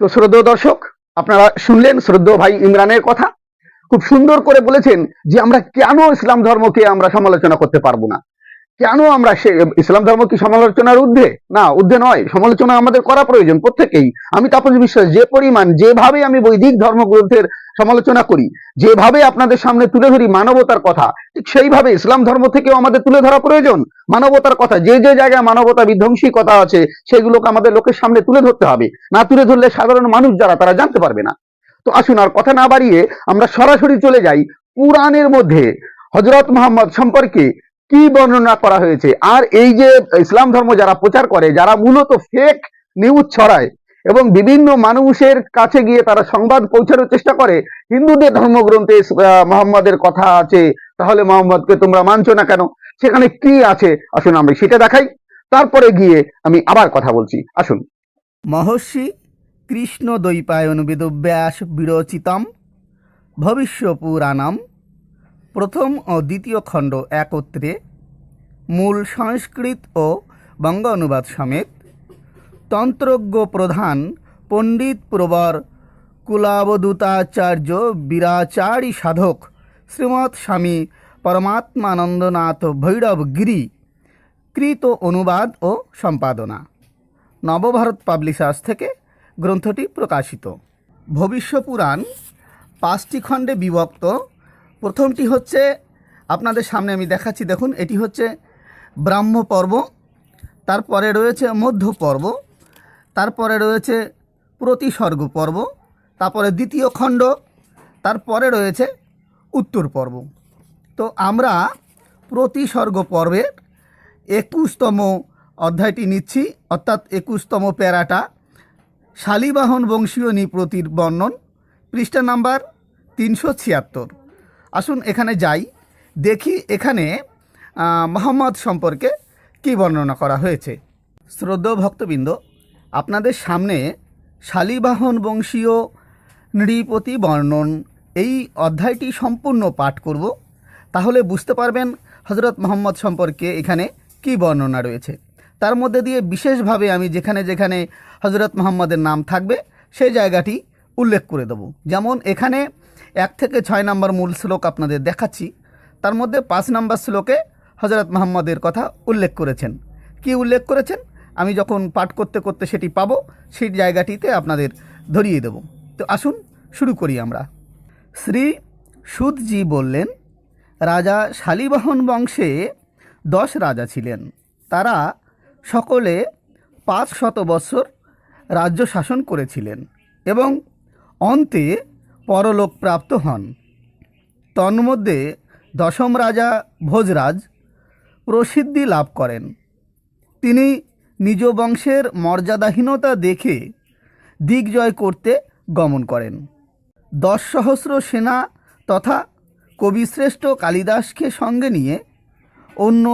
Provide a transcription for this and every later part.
তো শ্রদ্ধেয় দর্শক, আপনারা শুনলেন শ্রদ্ধেয় ভাই ইমরানের কথা। খুব সুন্দর করে বলেছেন যে আমরা কেন ইসলাম ধর্মকে আমরা সমালোচনা করতে পারবো না। কেন আমরা ইসলাম ধর্ম কি সমালোচনার ঊর্ধ্বে? না, ঊর্ধ্বে নয়। সমালোচনা আমাদের করা প্রয়োজন প্রত্যেকেই। আমি তাপস বিশ্বাস যে পরিমাণ যেভাবে আমি বৈদিক ধর্মগ্রন্থের সমালোচনা করি, যেভাবে আপনাদের সামনে তুলে ধরি মানবতার কথা, ঠিক সেইভাবে ইসলাম ধর্ম থেকেও আমাদের তুলে ধরা প্রয়োজন মানবতার কথা। যে যে জায়গায় মানবতা বিধ্বংসী কথা আছে সেগুলোকে আমাদের লোকের সামনে তুলে ধরতে হবে। না তুলে ধরলে সাধারণ মানুষ যারা তারা জানতে পারবে না। তো আসুন আর কথা না বাড়িয়ে আমরা সরাসরি চলে যাই কুরআনের মধ্যে হযরত মুহাম্মদ সম্পর্কে কি বর্ণনা করা হয়েছে। আর এই যে ইসলাম ধর্ম যারা প্রচার করে, যারা মূলত ফেক নিউজ ছড়ায় এবং বিভিন্ন মানুষের কাছে গিয়ে তারা সংবাদ পৌঁছানোর চেষ্টা করে, হিন্দুদের ধর্মগ্রন্থে মোহাম্মদের কথা আছে, তাহলে মোহাম্মদকে তোমরা মানছো না কেন, সেখানে কি আছে আসুন আমরা সেটা দেখাই, তারপরে গিয়ে আমি আবার কথা বলছি। আসুন। মহর্ষি কৃষ্ণ দ্বৈপায়ন বেদব্যাস বিরচিতম ভবিষ্য পুরাণম প্রথম ও দ্বিতীয় খণ্ড একত্রে, মূল সংস্কৃত ও বঙ্গ অনুবাদ সমেত, তন্ত্রজ্ঞ প্রধান পণ্ডিত প্রবর কুলাবদূতাচার্য বীরাচারী সাধক শ্রীমৎ স্বামী পরমাত্মানন্দনাথ ভৈরবগিরি কৃত অনুবাদ ও সম্পাদনা। নবভারত পাবলিশার্স থেকে গ্রন্থটি প্রকাশিত। ভবিষ্য পুরাণ 5টি খণ্ডে বিভক্ত। প্রথমটি হচ্ছে আপনাদের সামনে আমি দেখাচ্ছি, দেখুন, এটি হচ্ছে ব্রাহ্ম পর্ব, তারপরে রয়েছে মধ্য পর্ব, তারপরে রয়েছে প্রতিসর্গ পর্ব, তারপরে দ্বিতীয় খণ্ড, তারপরে রয়েছে উত্তর পর্ব। তো আমরা প্রতিসর্গ পর্বের 21তম অধ্যায়টি নিচ্ছি, অর্থাৎ 21তম প্যারাটা, শালিবাহন বংশীয় নৃপতির বর্ণন, পৃষ্ঠা নাম্বার 376। আসুন এখানে যাই, দেখি এখানে মুহাম্মদ সম্পর্কে কী বর্ণনা করা হয়েছে। শ্রদ্ধেয় ভক্তবৃন্দ, আপনাদের সামনে শালিবাহন বংশীয় নৃপতি বর্ণন এই অধ্যায়টি সম্পূর্ণ পাঠ করব, তাহলে বুঝতে পারবেন হযরত মুহাম্মদ সম্পর্কে এখানে কী বর্ণনা রয়েছে। তার মধ্যে দিয়ে বিশেষভাবে আমি যেখানে যেখানে হযরত মুহাম্মদের নাম থাকবে সেই জায়গাটি উল্লেখ করে দেব। যেমন এখানে 1 থেকে 6 নম্বর মূল শ্লোক আপনাদের দেখাচ্ছি, তার মধ্যে 5 নম্বর শ্লোকে হযরত মুহাম্মদের কথা উল্লেখ করেছেন। কি উল্লেখ করেছেন আমি যখন পাঠ করতে করতে সেটি পাবো, সেই জায়গাটিতে আপনাদের ধরিয়ে দেব। তো আসুন শুরু করি আমরা। শ্রী সুতজি বললেন, রাজা শালিবাহন বংশে 10 রাজা ছিলেন। তারা সকলে 500 বৎসর রাজ্য শাসন করেছিলেন এবং অন্তে পরলোক প্রাপ্ত হন। তন্মধ্যে 10ম রাজা ভোজরাজ প্রসিদ্ধি লাভ করেন। তিনি নিজ বংশের মর্যাদাহীনতা দেখে দিগ্জয় করতে গমন করেন। 10 সহস্র সেনা তথা কবিশ্রেষ্ঠ কালিদাসকে সঙ্গে নিয়ে অন্য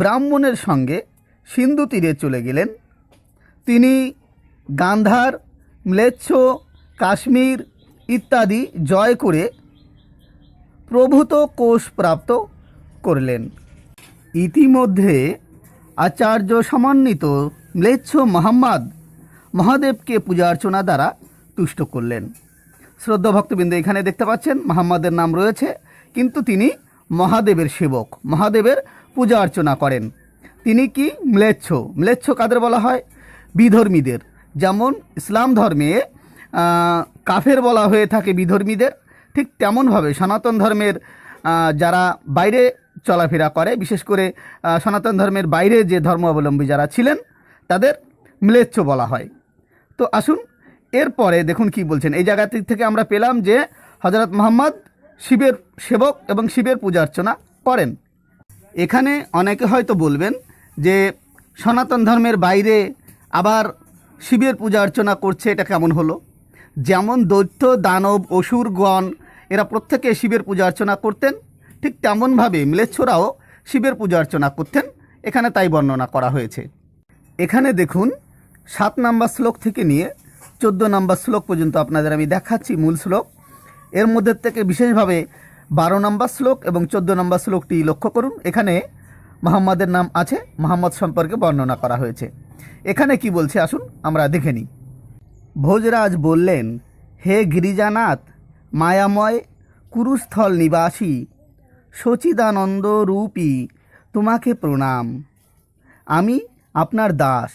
ব্রাহ্মণের সঙ্গে সিন্ধু তীরে চলে গেলেন। তিনি গান্ধার, ম্লেচ্ছ, কাশ্মীর ইত্যাদি জয় করে প্রভূত কোষ প্রাপ্ত করলেন। ইতিমধ্যে আচার্য সমন্বিত ম্লেচ্ছ মোহাম্মদ মহাদেবকে পূজা অর্চনা দ্বারা তুষ্ট করলেন। শ্রদ্ধা ভক্তবৃন্দ, এখানে দেখতে পাচ্ছেন মোহাম্মদের নাম রয়েছে, কিন্তু তিনি মহাদেবের সেবক, মহাদেবের পূজা অর্চনা করেন। তিনি কি ম্লেচ্ছ? ম্লেচ্ছ কাদের বলা হয়? বিধর্মীদের। যেমন ইসলাম ধর্মে কাফের বলা হয়ে থাকে বিধর্মীদের, ঠিক তেমনভাবে সনাতন ধর্মের যারা বাইরে চলাফেরা করে, বিশেষ করে সনাতন ধর্মের বাইরে যে ধর্মাবলম্বী যারা ছিলেন তাদের ম্লেচ্ছ বলা হয়। তো আসুন এরপরে দেখুন কি বলছেন। এই জায়গাটি থেকে আমরা পেলাম যে হযরত মুহাম্মদ শিবের সেবক এবং শিবের পূজা অর্চনা করেন। এখানে অনেকে হয়তো বলবেন যে সনাতন ধর্মের বাইরে আবার শিবের পূজা অর্চনা করছে, এটা কেমন হলো? যেমন দৈত্য, দানব, অসুরগণ এরা প্রত্যেকে শিবের পূজা অর্চনা করতেন, ঠিক তেমনভাবে ম্লেচ্ছরাও শিবের পূজা অর্চনা করতেন, এখানে তাই বর্ণনা করা হয়েছে। এখানে দেখুন 7 নম্বর শ্লোক থেকে নিয়ে 14 নম্বর শ্লোক পর্যন্ত আপনাদের আমি দেখাচ্ছি মূল শ্লোক। এর মধ্যে থেকে বিশেষভাবে 12 নম্বর শ্লোক এবং 14 নম্বর শ্লোকটি লক্ষ্য করুন। এখানে মুহাম্মদের নাম আছে, মুহাম্মদ সম্পর্কে বর্ণনা করা হয়েছে। এখানে কি বলছে আসুন আমরা দেখে নিই। ভোজরাজ বললেন, হে গিরিজানাথ, মায়াময় কুরুস্থল নিবাসী, সচিদানন্দ রূপী, তোমাকে প্রণাম। আমি আপনার দাস।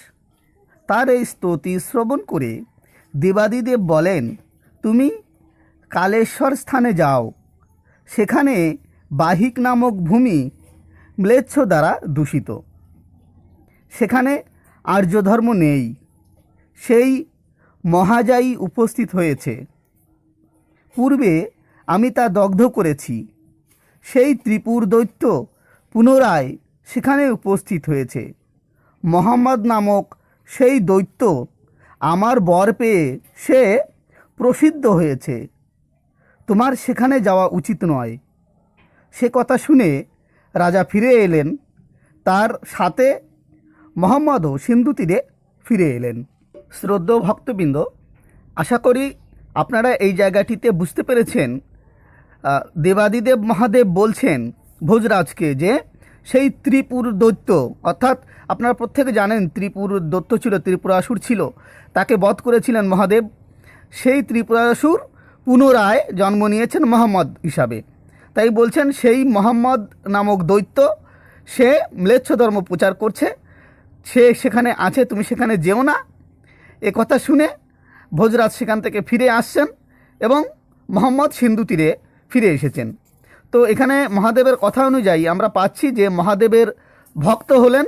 তার এই স্তুতি শ্রবণ করে দেবাদিদেব বলেন, তুমি কালেশ্বর স্থানে যাও। সেখানে বাহিক নামক ভূমি ম্লেচ্ছ দ্বারা দূষিত। সেখানে আর্যধর্ম নেই। সেই মহাজাই উপস্থিত হয়েছে। পূর্বে আমি তা দগ্ধ করেছি। সেই ত্রিপুর দৈত্য পুনরায় সেখানে উপস্থিত হয়েছে। মোহাম্মদ নামক সেই দৈত্য আমার বর পেয়ে সে প্রসিদ্ধ হয়েছে। তোমার সেখানে যাওয়া উচিত নয়। সে কথা শুনে রাজা ফিরে এলেন। তার সাথে মোহাম্মদও সিন্ধু তীরে ফিরে এলেন। শ্রদ্ধেয় ভক্তবৃন্দ, আশা করি আপনারা এই জায়গাটিতে বুঝতে পেরেছেন। দেবাদিদেব মহাদেব বলছেন ভোজরাজকে যে সেই ত্রিপুর দৈত্য, অর্থাৎ আপনারা প্রত্যেকে জানেন ত্রিপুর দৈত্য ছিল, ত্রিপুরাসুর ছিল, তাকে বধ করেছিলেন মহাদেব। সেই ত্রিপুরাসুর পুনরায় জন্ম নিয়েছেন মোহাম্মদ হিসাবে। তাই বলছেন সেই মোহাম্মদ নামক দৈত্য সে ম্লেচ্ছ ধর্ম প্রচার করছে, সে সেখানে আছে, তুমি সেখানে যেও না। এ কথা শুনে ভোজরাজ সেখান থেকে ফিরে আসছেন এবং মোহাম্মদ সিন্ধু তীরে ফিরে এসেছেন। তো এখানে মহাদেবের কথা অনুযায়ী আমরা পাচ্ছি যে মহাদেবের ভক্ত হলেন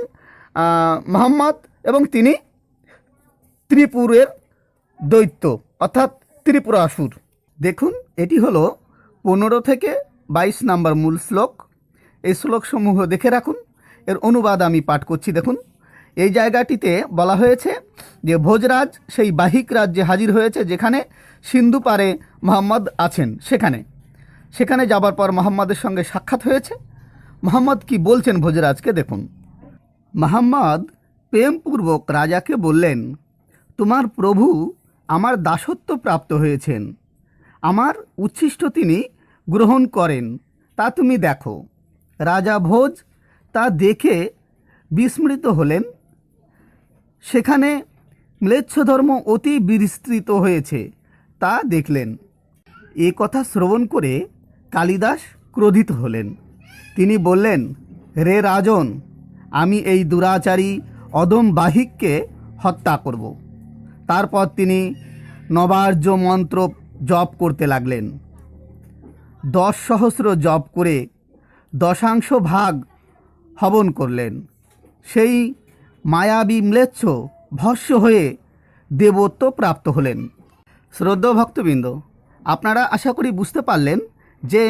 মোহাম্মদ এবং তিনি ত্রিপুরের দৈত্য অর্থাৎ ত্রিপুরাসুর। দেখুন, এটি হলো 15 থেকে 22 নম্বর মূল শ্লোক। এই শ্লোকসমূহ দেখে রাখুন। এর অনুবাদ আমি পাঠ করছি। দেখুন, এই জায়গাটিতে বলা হয়েছে যে ভোজরাজ সেই বাহিক রাজ্যে হাজির হয়েছে যেখানে সিন্ধু পারে মোহাম্মদ আছেন। সেখানে যাবার পর মোহাম্মদের সঙ্গে সাক্ষাৎ হয়েছে। মোহাম্মদ কি বলছেন ভোজরাজকে দেখুন। মোহাম্মদ প্রেমপূর্বক রাজাকে বললেন, তোমার প্রভু আমার দাসত্ব প্রাপ্ত হয়েছেন। আমার উচ্ছিষ্ট তিনি গ্রহণ করেন, তা তুমি দেখো। রাজা ভোজ তা দেখে বিস্মৃত হলেন। সেখানে ম্লেচ্ছ ধর্ম অতি বিস্তৃত হয়েছে তা দেখলেন। এ কথা শ্রবণ করে কালিদাস ক্রোধিত হলেন। তিনি বললেন, রে রাজন, আমি এই দুরাচারী অদম বাহিককে হত্যা করব। তারপর তিনি নবার্য মন্ত্র জপ করতে লাগলেন। 10,000 জপ করে 10 ভাগ হবন করলেন। সেই মায়াবী ম্লেচ্ছ ভস্য হয়ে দেবত্ব প্রাপ্ত হলেন। শ্রদ্ধেয় ভক্তবৃন্দ, আপনারা আশা করি বুঝতে পারলেন যে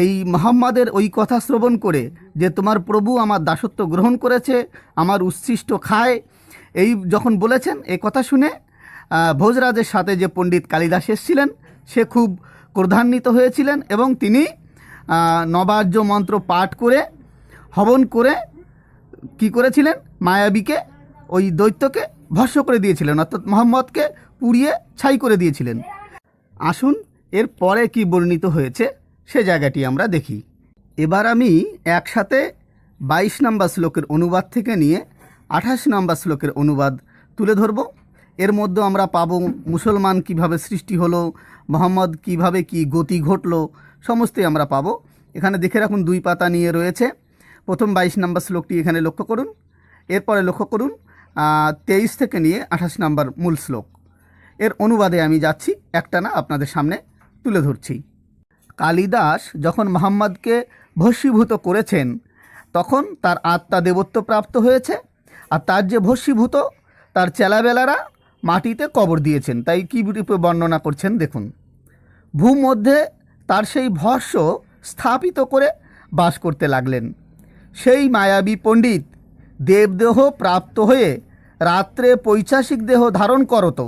এই মোহাম্মদের ওই কথা শ্রবণ করে যে তোমার প্রভু আমার দাসত্ব গ্রহণ করেছে, আমার উচ্ছিষ্ট খায়, এই যখন বলেছেন, এই কথা শুনে ভোজরাজের সাথে যে পণ্ডিত কালিদাস এসেছিলেন সে খুব ক্রোধান্বিত হয়েছিলেন এবং তিনি নবার্য মন্ত্র পাঠ করে হবন করে কি করেছিলেন, মায়াবীকে, ওই দৈত্যকে ভস্য করে দিয়েছিলেন, অর্থাৎ মোহাম্মদকে পুড়িয়ে ছাই করে দিয়েছিলেন। আসুন এর পরে কি বর্ণিত হয়েছে সে জায়গাটি আমরা দেখি। এবার আমি একসাথে 22 নম্বর শ্লোকের অনুবাদ থেকে নিয়ে 28 নম্বর শ্লোকের অনুবাদ তুলে ধরব। এর মধ্যে আমরা পাবো মুসলমান কিভাবে সৃষ্টি হলো, মোহাম্মদ কিভাবে কি গতি ঘটলো, সমস্তই আমরা পাবো। এখানে দেখে রাখুন 2 পাতা নিয়ে রয়েছে। প্রথম 22 নম্বর শ্লোকটি এখানে লক্ষ্য করুন। এরপরে লক্ষ্য করুন 23 থেকে নিয়ে 28 নম্বর মূল শ্লোক। এর অনুবাদে আমি যাচ্ছি, একটানা আপনাদের সামনে তুলে ধরছি। কালিদাস যখন মোহাম্মদকে ভস্মীভূত করেছেন তখন তার আত্মা দেবত্ব প্রাপ্ত হয়েছে, আর তার যে ভস্মীভূত তার চেলাবেলারা মাটিতে কবর দিয়েছেন। তাই কী রূপে বর্ণনা করছেন দেখুন। ভূমধ্যে তার সেই ভস্য স্থাপিত করে বাস করতে লাগলেন। সেই মায়াবী পণ্ডিত দেবদেহ প্রাপ্ত হয়ে রাত্রে পৈশাচিক দেহ ধারণ করত।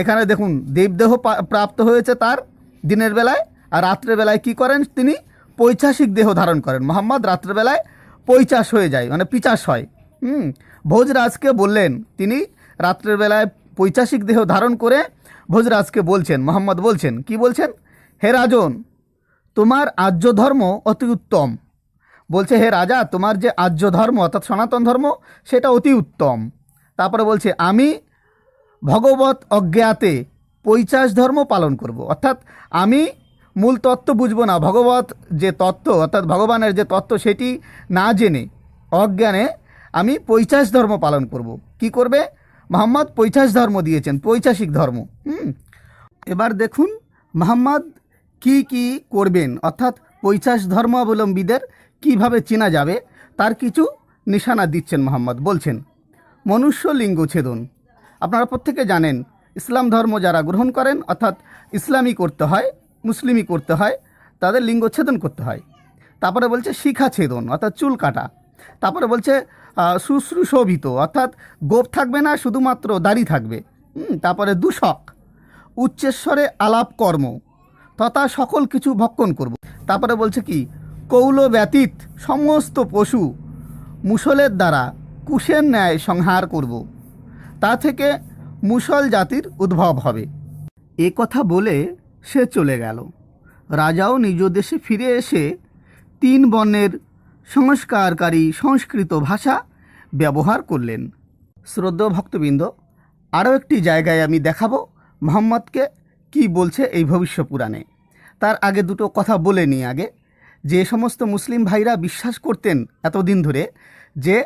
এখানে দেখুন, দেবদেহ প্রাপ্ত হয়েছে তার দিনের বেলায়, আর রাত্রেবেলায় কি করেন, তিনি পৈশাচিক দেহ ধারণ করেন। মোহাম্মদ রাত্রেবেলায় পৈশাচ হয়ে যায়, মানে পিচাস হয়। ভোজরাজকে বললেন, তিনি রাত্রের বেলায় পৈশাচিক দেহ ধারণ করে ভোজরাজকে বলছেন, মোহাম্মদ বলছেন, কি বলছেন, হে রাজন, তোমার আর্য ধর্ম অতি উত্তম। বলছে, হে রাজা, তোমার যে আর্য ধর্ম অর্থাৎ সনাতন ধর্ম সেটা অতি উত্তম। তারপরে বলছে, আমি ভগবত অজ্ঞাতে পৈচাস ধর্ম পালন করব। অর্থাৎ আমি মূল তত্ত্ব বুঝবো না, ভগবত যে তত্ত্ব অর্থাৎ ভগবানের যে তত্ত্ব সেটি না জেনে অজ্ঞানে আমি পৈচাস ধর্ম পালন করব। কি করবে? মোহাম্মদ পৈচাস ধর্ম দিয়েছেন, পৈচাসিক ধর্ম। এবার দেখুন মোহাম্মদ কি কি করবেন, অর্থাৎ পৈচাস ধর্মাবলম্বীদের কিভাবে চেনা যাবে তার কিছু নিশানা দিচ্ছেন মোহাম্মদ। বলছেন, মনুষ্য লিঙ্গ ছেদন। আপনারা প্রত্যেকে জানেন ইসলাম ধর্ম যারা গ্রহণ করেন অর্থাৎ ইসলামই করতে হয়, মুসলিমই করতে হয়, তাদের লিঙ্গ ছেদন করতে হয়। তারপরে বলছে শিখা ছেদন অর্থাৎ চুল কাটা। তারপরে বলছে শুশ্রূষোভিত অর্থাৎ গোপ থাকবে না, শুধুমাত্র দাড়ি থাকবে। তারপরে দূষক, উচ্চেশ্বরে আলাপ কর্ম তথা সকল কিছু ভক্ষণ করব। তারপরে বলছে কি, কৌল ব্যতীত সমস্ত পশু মুসলের দ্বারা কুশের ন্যায় সংহার করব, তা থেকে মুসল জাতির উদ্ভব হবে। এ কথা বলে সে চলে গেল। রাজাও নিজ দেশে ফিরে এসে 3 বর্ণের সংস্কারকারী সংস্কৃত ভাষা ব্যবহার করলেন। শ্রদ্ধেয় ভক্তবৃন্দ, আরও একটি জায়গায় আমি দেখাবো মোহাম্মদকে কি বলছে এই ভবিষ্য পুরাণে। তার আগে দুটো কথা বলে নিই আগে। যে সমস্ত মুসলিম ভাইরা বিশ্বাস করতেন এতদিন ধরে যে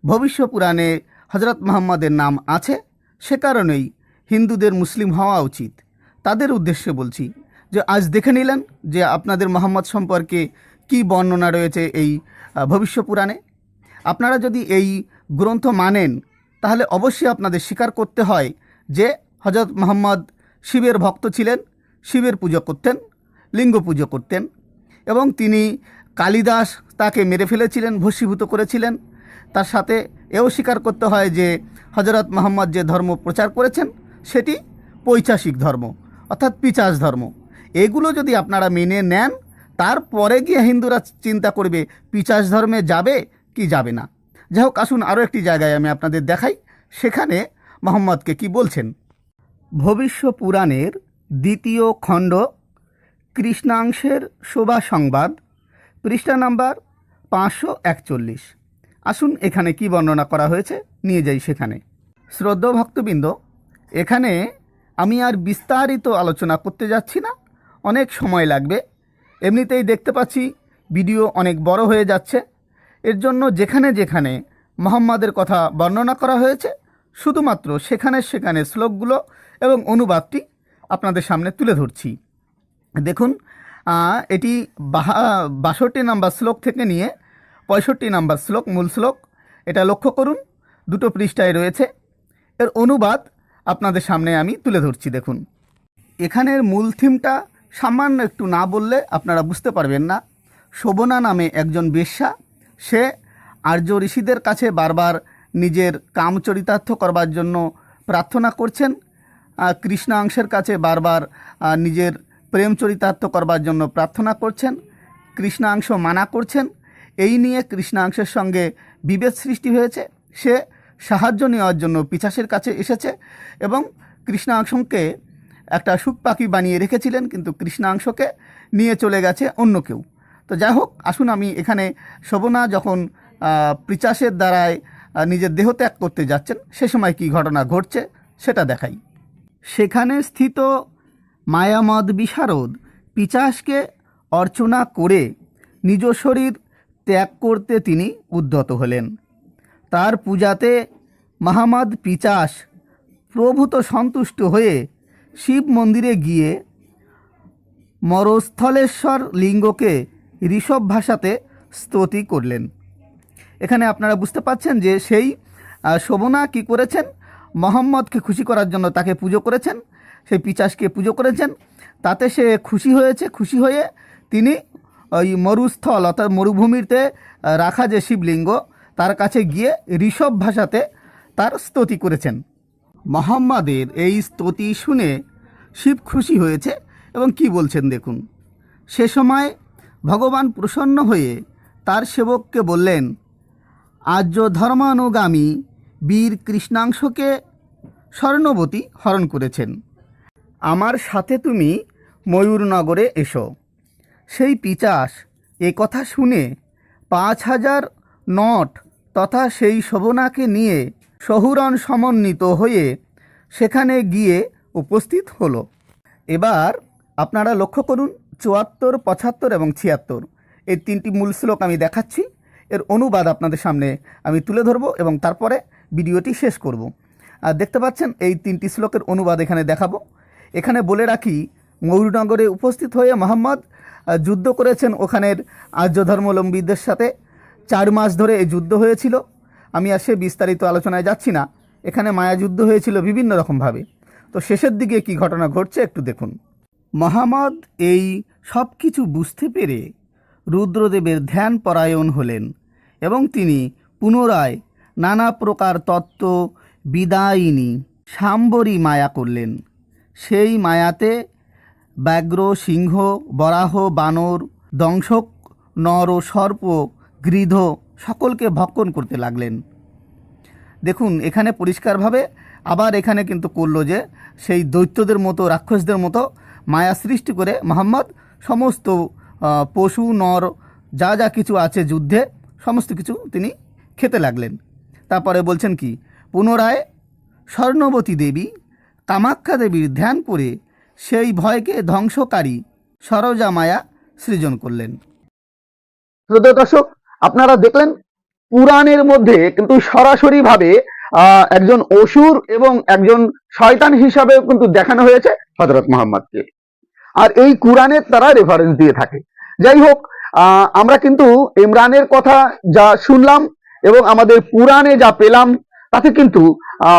ভবিষ্য পুরাণে হজরত মুহাম্মদের নাম আছে, সে কারণেই হিন্দুদের মুসলিম হওয়া উচিত, তাদের উদ্দেশ্যে বলছি যে আজ দেখে নিলেন যে আপনাদের মুহাম্মদ সম্পর্কে কি বর্ণনা রয়েছে এই ভবিষ্য পুরাণে। আপনারা যদি এই গ্রন্থ মানেন তাহলে অবশ্যই আপনাদের স্বীকার করতে হয় যে হজরত মুহাম্মদ শিবের ভক্ত ছিলেন, শিবের পুজো করতেন, লিঙ্গ পুজো করতেন, এবং তিনি কালিদাস তাকে মেরে ফেলেছিলেন, ভস্মীভূত করেছিলেন। তার সাথে এও স্বীকার করতে হয় যে হজরত মুহাম্মদ যে ধর্ম প্রচার করেছেন সেটি পৈচাসিক ধর্ম অর্থাৎ পিচাস ধর্ম। এগুলো যদি আপনারা মেনে নেন তারপরে গিয়ে হিন্দুরা চিন্তা করবে পিচাস ধর্মে যাবে কি যাবে না। যাই হোক, আসুন আরও একটি জায়গায় আমি আপনাদের দেখাই সেখানে মুহাম্মদকে কি বলছেন। ভবিষ্য পুরাণের 2য় খণ্ড কৃষ্ণাংশের শোভা সংবাদ, পৃষ্ঠা নাম্বার 541। আসুন এখানে কি বর্ণনা করা হয়েছে নিয়ে যাই সেখানে। শ্রদ্ধেয় ভক্তবৃন্দ, এখানে আমি আর বিস্তারিত আলোচনা করতে যাচ্ছি না, অনেক সময় লাগবে। এমনিতেই দেখতে পাচ্ছি ভিডিও অনেক বড় হয়ে যাচ্ছে। এর জন্য যেখানে যেখানে মুহাম্মদের কথা বর্ণনা করা হয়েছে শুধুমাত্র সেখানে সেখানে শ্লোকগুলো এবং অনুবাদটি আপনাদের সামনে তুলে ধরছি। দেখুন, এটি 62 নম্বর শ্লোক থেকে নিয়ে 65 নম্বর শ্লোক, মূল শ্লোক, এটা লক্ষ্য করুন, 2টো পৃষ্ঠায় রয়েছে। এর অনুবাদ আপনাদের সামনে আমি তুলে ধরছি। দেখুন, এখানের মূল থিমটা সামান্য একটু না বললে আপনারা বুঝতে পারবেন না। শোভনা নামে একজন বেশ্যা, সে আর্য ঋষিদের কাছে বারবার নিজের কাম চরিতার্থ করবার জন্য প্রার্থনা করছেন, কৃষ্ণাংশের কাছে বারবার নিজের প্রেম চরিতার্থ করবার জন্য প্রার্থনা করছেন, কৃষ্ণাংশ মানা করছেন। এই নিয়ে কৃষ্ণাংশের সঙ্গে বিভেদ সৃষ্টি হয়েছে। সে সাহায্য নেওয়ার জন্য পিশাচের কাছে এসেছে এবং কৃষ্ণাংশকে একটা সুখ পাখি বানিয়ে রেখেছিলেন, কিন্তু কৃষ্ণাংশকে নিয়ে চলে গেছে অন্য কেউ। তো যাই হোক, আসুন আমি এখানে শোভনা যখন পিশাচের দ্বারায় নিজের দেহ ত্যাগ করতে যাচ্ছেন সে সময় কী ঘটনা ঘটছে সেটা দেখাই। সেখানে স্থিত মায়ামদ বিশারদ পিশাচকে অর্চনা করে নিজ শরীর ত্যাগ করতে তিনি উদ্যত হলেন। তার পূজাতে মাহমদ পিশাচ প্রভূত সন্তুষ্ট হয়ে শিব মন্দিরে গিয়ে মরস্থলেশ্বর লিঙ্গকে ঋষভ ভাষাতে স্তুতি করলেন। এখানে আপনারা বুঝতে পাচ্ছেন যে সেই শোভনা কী করেছেন, মোহাম্মদকে খুশি করার জন্য তাকে পুজো করেছেন, সেই পিশাচকে পুজো করেছেন। তাতে সে খুশি হয়েছে, খুশি হয়ে তিনি ওই মরুস্থল অর্থাৎ মরুভূমিতে রাখা যে শিবলিঙ্গ তার কাছে গিয়ে ঋষভ ভাষাতে তার স্তুতি করেছেন। মোহাম্মদের এই স্তুতি শুনে শিব খুশি হয়েছে এবং কি বলছেন দেখুন। সে সময় ভগবান প্রসন্ন হয়ে তার সেবককে বললেন, আর্য ধর্মানুগামী বীর কৃষ্ণাংশকে স্বর্ণবতী হরণ করেছেন, আমার সাথে তুমি ময়ূরনগরে এসো। সেই পিশাচ এ কথা শুনে 5000 নট তথা সেই শোভনাকে নিয়ে শহুরণ সমন্বিত হয়ে সেখানে গিয়ে উপস্থিত হলো। এবার আপনারা লক্ষ্য করুন ৭৪, ৭৫ এবং ৭৬ এই তিনটি মূল শ্লোক আমি দেখাচ্ছি, এর অনুবাদ আপনাদের সামনে আমি তুলে ধরব এবং তারপরে ভিডিওটি শেষ করব। আর দেখতে পাচ্ছেন এই তিনটি শ্লোকের অনুবাদ এখানে দেখাবো। এখানে বলে রাখি, ময়ূরনগরে উপস্থিত হয়ে মোহাম্মদ যুদ্ধ করেছেন ওখানের আর্য ধর্মাবলম্বীদের সাথে। 4 মাস ধরে এই যুদ্ধ হয়েছিল। আমি আর সে বিস্তারিত আলোচনায় যাচ্ছি না। এখানে মায়া যুদ্ধ হয়েছিল বিভিন্ন রকমভাবে। তো শেষের দিকে কি ঘটনা ঘটছে একটু দেখুন। মোহাম্মদ এই সব কিছু বুঝতে পেরে রুদ্রদেবের ধ্যান পরায়ণ হলেন এবং তিনি পুনরায় নানা প্রকার তত্ত্ব বিদায়িনী সাম্বরী মায়া করলেন। সেই মায়াতে ব্যাঘ্র, সিংহ, বরাহ, বানর, দংশক, নর ও সর্প, গৃধ সকলকে ভক্ষণ করতে লাগলেন। দেখুন এখানে পরিষ্কারভাবে আবার এখানে কিন্তু করলো যে সেই দৈত্যদের মতো, রাক্ষসদের মতো মায়া সৃষ্টি করে মোহাম্মদ সমস্ত পশু, নর, যা যা কিছু আছে যুদ্ধে সমস্ত কিছু তিনি খেতে লাগলেন। তারপরে বলছেন কি, পুনরায় স্বর্ণবতী দেবী কামাখ্যা দেবীর ধ্যান করে সেই ভয়কে ধ্বংসকারী সরজা মায়া সৃজন করলেন। শ্রদ্ধেয় দর্শক, আপনারা দেখলেন পুরাণের মধ্যে কিন্তু সরাসরি ভাবে একজন অসুর এবং একজন শয়তান হিসাবে কিন্তু দেখানো হয়েছে হযরত মুহাম্মদকে, আর এই কুরআনের তারা রেফারেন্স দিয়ে থাকে। যাই হোক, আমরা কিন্তু ইমরানের কথা যা শুনলাম এবং আমাদের পুরাণে যা পেলাম তাতে কিন্তু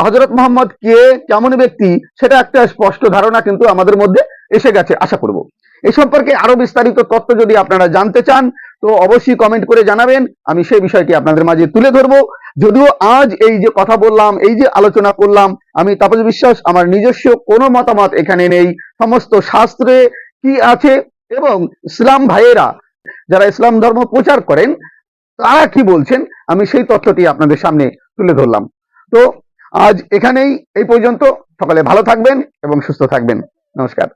হযরত মুহাম্মদ কে, কেমন ব্যক্তি, সেটা একটা স্পষ্ট ধারণা কিন্তু আমাদের মধ্যে এসে গেছে। আশা করব এই সম্পর্কে আরো বিস্তারিত তথ্য যদি আপনারা জানতে চান তো অবশ্যই কমেন্ট করে জানাবেন, আমি সেই বিষয়টি আপনাদের মাঝে তুলে ধরবো। যদিও আজ এই যে কথা বললাম, এই যে আলোচনা করলাম, আমি তাপস বিশ্বাস, আমার নিজস্ব কোনো মতামত এখানে নেই। সমস্ত শাস্ত্রে কি আছে এবং ইসলাম ভাইয়েরা যারা ইসলাম ধর্ম প্রচার করেন তারা কি বলছেন, আমি সেই তথ্যটি আপনাদের সামনে তুলে ধরলাম। তো আজ এখানেই এই পর্যন্ত। সকালে ভালো থাকবেন এবং সুস্থ থাকবেন। নমস্কার।